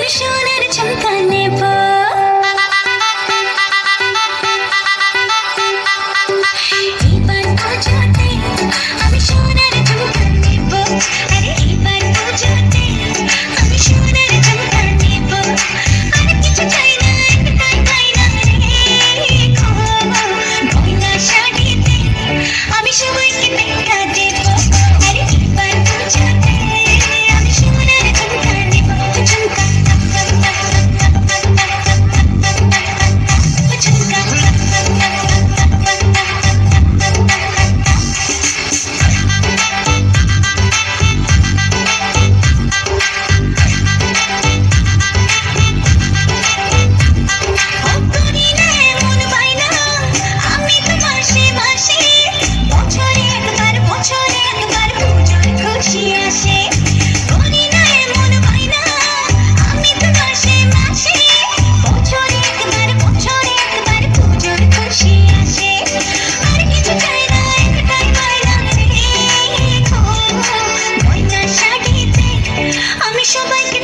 আমি সোনার ঝুমকা নেব। এবার পুজোতে আমি সোনার ঝুমকা নেব। আরে এবার পুজোতে আমি সোনার ঝুমকা নেব। আর কিছু চাই না, একটাই বায়না রে গো, গয়না শাড়িতে আমি সবাইকে দেখা দেব। আরে এবার পুজোতে আমি সোনার ঝুমকা নেব। ঝুমকা আমি সবাইকে